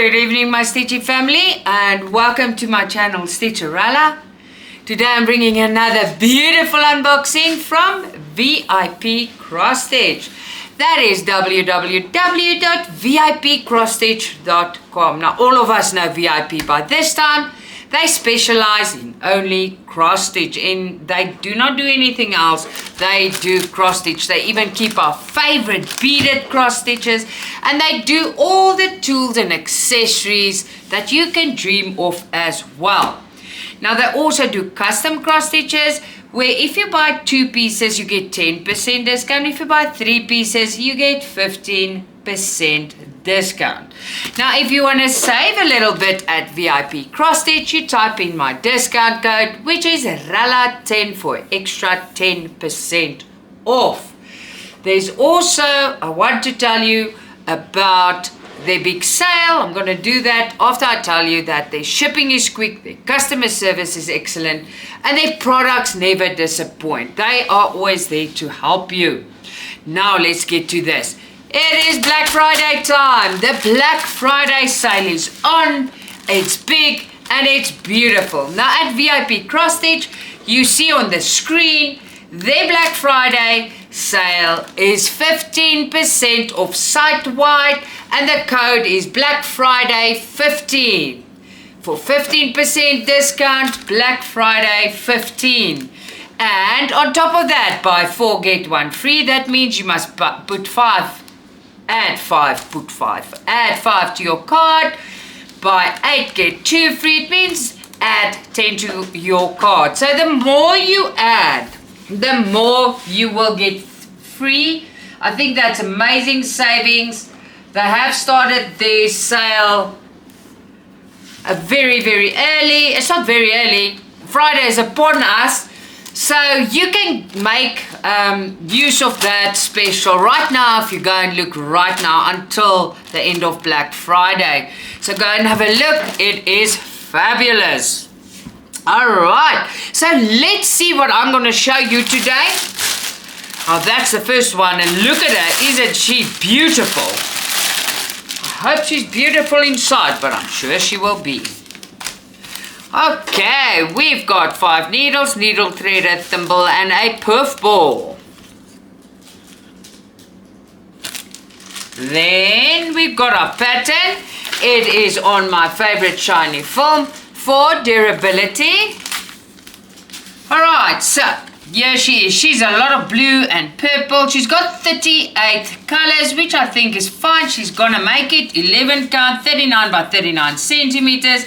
Good evening, my Stitchy family, and welcome to my channel Stitcha-Rella. Today I'm bringing another beautiful unboxing from VIP Cross Stitch. That is www.vipcrossstitch.com. Now all of us know VIP by this time. They specialize in only cross stitch, and they do not do anything else. They do cross stitch. They even keep our favorite beaded cross stitches, and they do all the tools and accessories that you can dream of as well. Now they also do custom cross stitches, where if you buy 2 pieces you get 10% discount. If you buy 3 pieces you get 15% discount. Now if you want to save a little bit at VIP Cross Stitch, you type in my discount code, which is RELLA10 for extra 10% off. There's also, I want to tell you about their big sale. I'm going to do that after I tell you that their shipping is quick, their customer service is excellent, and their products never disappoint. They are always there to help you. Now let's get to this. It is Black Friday time. The Black Friday sale is on. It's big and it's beautiful. Now at VIP Cross Stitch, you see on the screen, their Black Friday sale is 15% off site-wide, and the code is Black Friday 15. For 15% discount, Black Friday 15. And on top of that, buy 4 get 1 free. That means you must put 5. Add 5, put 5. Add 5 to your card. Buy 8, get 2 free. It means add 10 to your card. So the more you add, the more you will get free. I think that's amazing savings. They have started their sale very early. It's not very early. Friday is upon us. So you can make use of that special right now if you go and look right now until the end of Black Friday. So go and have a look. It is fabulous. Alright, so let's see what I'm going to show you today. Oh, that's the first one, and look at her. Isn't she beautiful? I hope she's beautiful inside, but I'm sure she will be. Okay, we've got 5 needles, needle thread, a thimble, and a puff ball. Then we've got our pattern. It is on my favorite shiny film for durability. Alright, so here she is. She's a lot of blue and purple. She's got 38 colors, which I think is fine. She's gonna make it 11 count, 39 by 39 centimeters.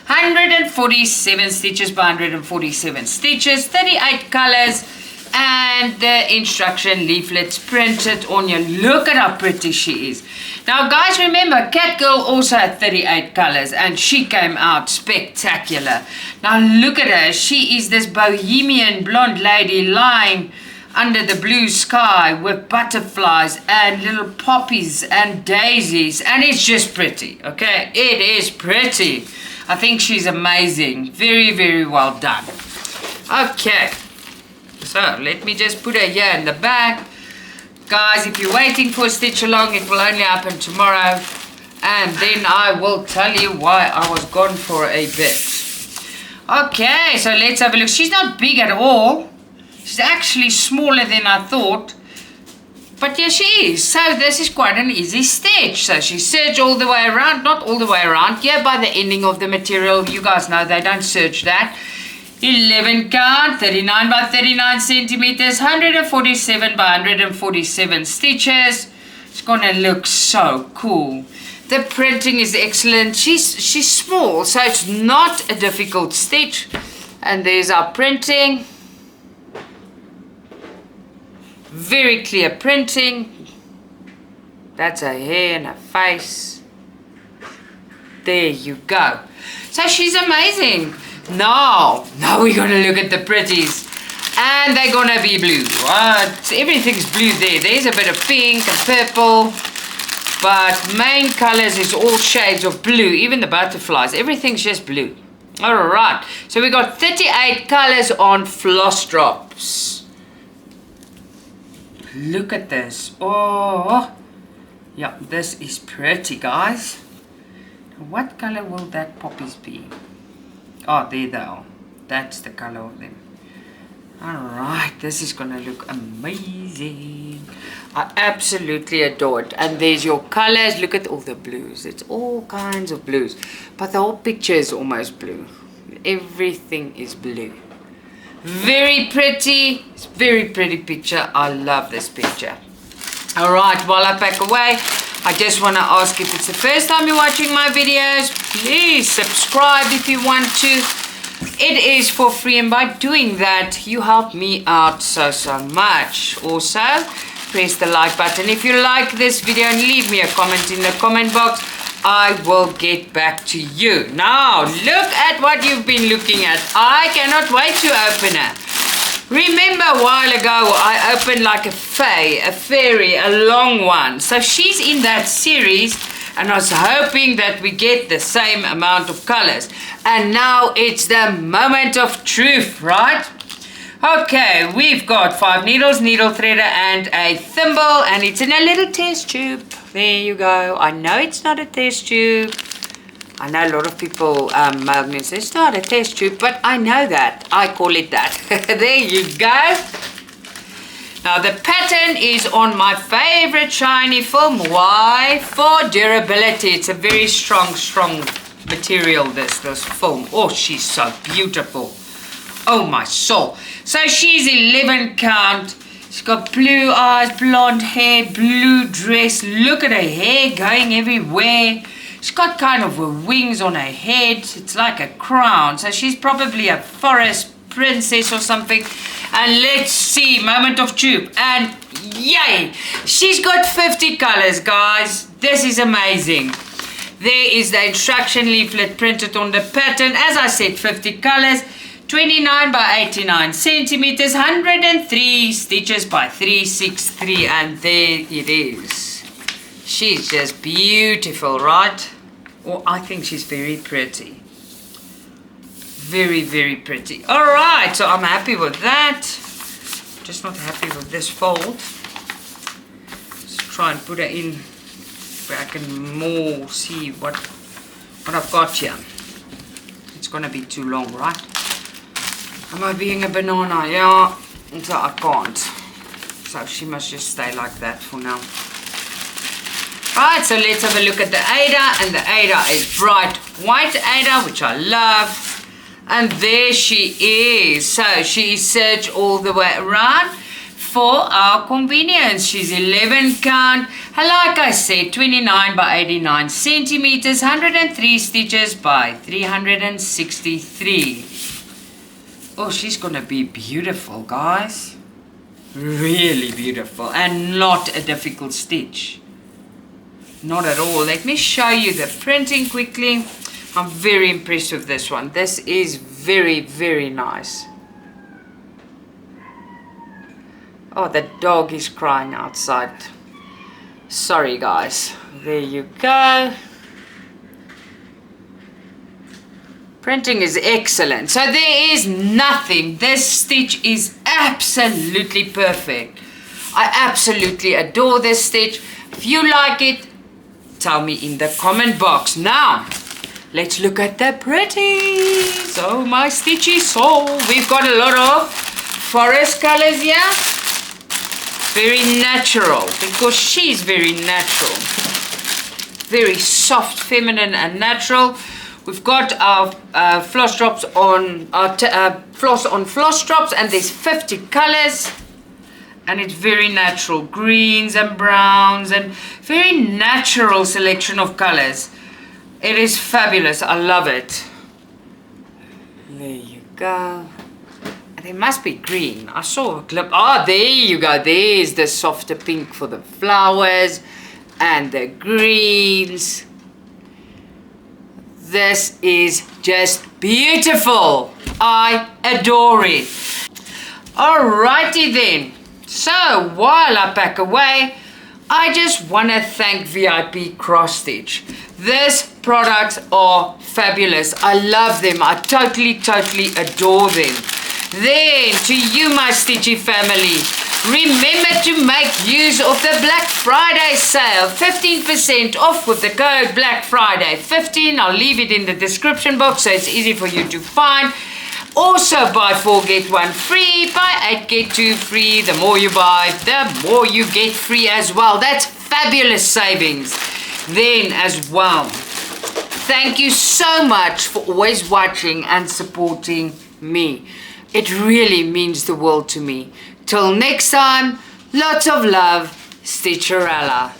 147 stitches by 147 stitches, 38 colors, and the instruction leaflets printed on you. Look at how pretty she is. Now guys, remember Cat Girl also had 38 colors and she came out spectacular. Now look at her. She is this bohemian blonde lady lying under the blue sky with butterflies and little poppies and daisies, and it's just pretty. Okay, it is pretty. I think she's amazing. Very well done. Okay, so let me just put her here in the back. Guys, if you're waiting for a stitch along, it will only happen tomorrow, and then I will tell you why I was gone for a bit. Okay, so let's have a look. She's not big at all. She's actually smaller than I thought. But yes, she is. So this is quite an easy stitch. So she serged all the way around. Not all the way around. Here by the ending of the material. You guys know they don't serge that. 11 count. 39 by 39 centimeters. 147 by 147 stitches. It's going to look so cool. The printing is excellent. She's small. So it's not a difficult stitch. And there's our printing. Very clear printing. That's her hair and her face. There you go. So she's amazing. Now we're going to look at the pretties. And they're going to be blue. Everything's blue there. There's a bit of pink and purple. But main colors is all shades of blue. Even the butterflies. Everything's just blue. Alright. So we got 38 colors on floss drops. Look at this. Oh, yeah, this is pretty, guys. What color will that poppies be? Oh, there they are. That's the color of them. Alright, this is gonna look amazing. I absolutely adore it. And there's your colors. Look at all the blues. It's all kinds of blues. But the whole picture is almost blue. Everything is blue. Very pretty. It's a very pretty picture. I love this picture. Alright, while I pack away, I just want to ask, if it's the first time you're watching my videos, please subscribe if you want to. It is for free, and by doing that you help me out so much. Also, press the like button if you like this video and leave me a comment in the comment box. I will get back to you. Now look at what you've been looking at. I cannot wait to open it. Remember a while ago I opened like a fairy, a long one. So she's in that series, and I was hoping that we get the same amount of colors. And now it's the moment of truth, right? Okay, we've got 5 needles, needle threader, and a thimble, and it's in a little test tube. There you go. I know it's not a test tube. I know a lot of people mailed me and say it's not a test tube, but I know that. I call it that. There you go. Now the pattern is on my favorite shiny film. Why? For durability. It's a very strong material, this film. Oh, she's so beautiful. Oh my soul. So she's 11 count. She's got blue eyes, blonde hair, blue dress. Look at her hair going everywhere. She's got kind of wings on her head. It's like a crown. So she's probably a forest princess or something. And let's see, moment of truth. And yay! She's got 50 colors, guys. This is amazing. There is the instruction leaflet printed on the pattern. As I said, 50 colors. 29 by 89 centimeters, 103 stitches by 363, and there it is. She's just beautiful, right? Well, I think she's very pretty. Very pretty. All right, so I'm happy with that. Just not happy with this fold. Let's try and put her in where I can more see what I've got here. It's gonna be too long, right? Am I being a banana? Yeah, so I can't. So she must just stay like that for now. Right, so let's have a look at the Ada. And the Ada is bright white Ada, which I love. And there she is. So she is serged all the way around for our convenience. She's 11 count. And like I said, 29 by 89 centimeters, 103 stitches by 363. Oh, she's gonna be beautiful, guys. Really beautiful, and not a difficult stitch. Not at all. Let me show you the printing quickly. I'm very impressed with this one. This is very nice. Oh, the dog is crying outside. Sorry, guys. There you go. Printing is excellent. So there is nothing. This stitch is absolutely perfect. I absolutely adore this stitch. If you like it, tell me in the comment box. Now, let's look at the pretties. Oh, my stitchy soul. We've got a lot of forest colors here. Very natural, because she's very natural. Very soft, feminine, and natural. We've got our floss drops on floss drops, and there's 50 colors, and it's very natural, greens and browns, and very natural selection of colors. It is fabulous. I love it. There you go. And there must be green. I saw a clip. Oh, there you go. There's the softer pink for the flowers, and the greens. This is just beautiful. I adore it. Alrighty then. So while I pack away, I just want to thank VIP Cross Stitch. These products are fabulous. I love them. I totally adore them. Then to you, my Stitchy family, Remember to make use of the Black Friday sale. 15% off with the code Black Friday 15. I'll leave it in the description box so it's easy for you to find. Also, buy 4 get 1 free, buy 8 get 2 free. The more you buy, the more you get free as well. That's fabulous savings. Then as well, thank you so much for always watching and supporting me. It really means the world to me. Till next time, lots of love, Stitcha-Rella.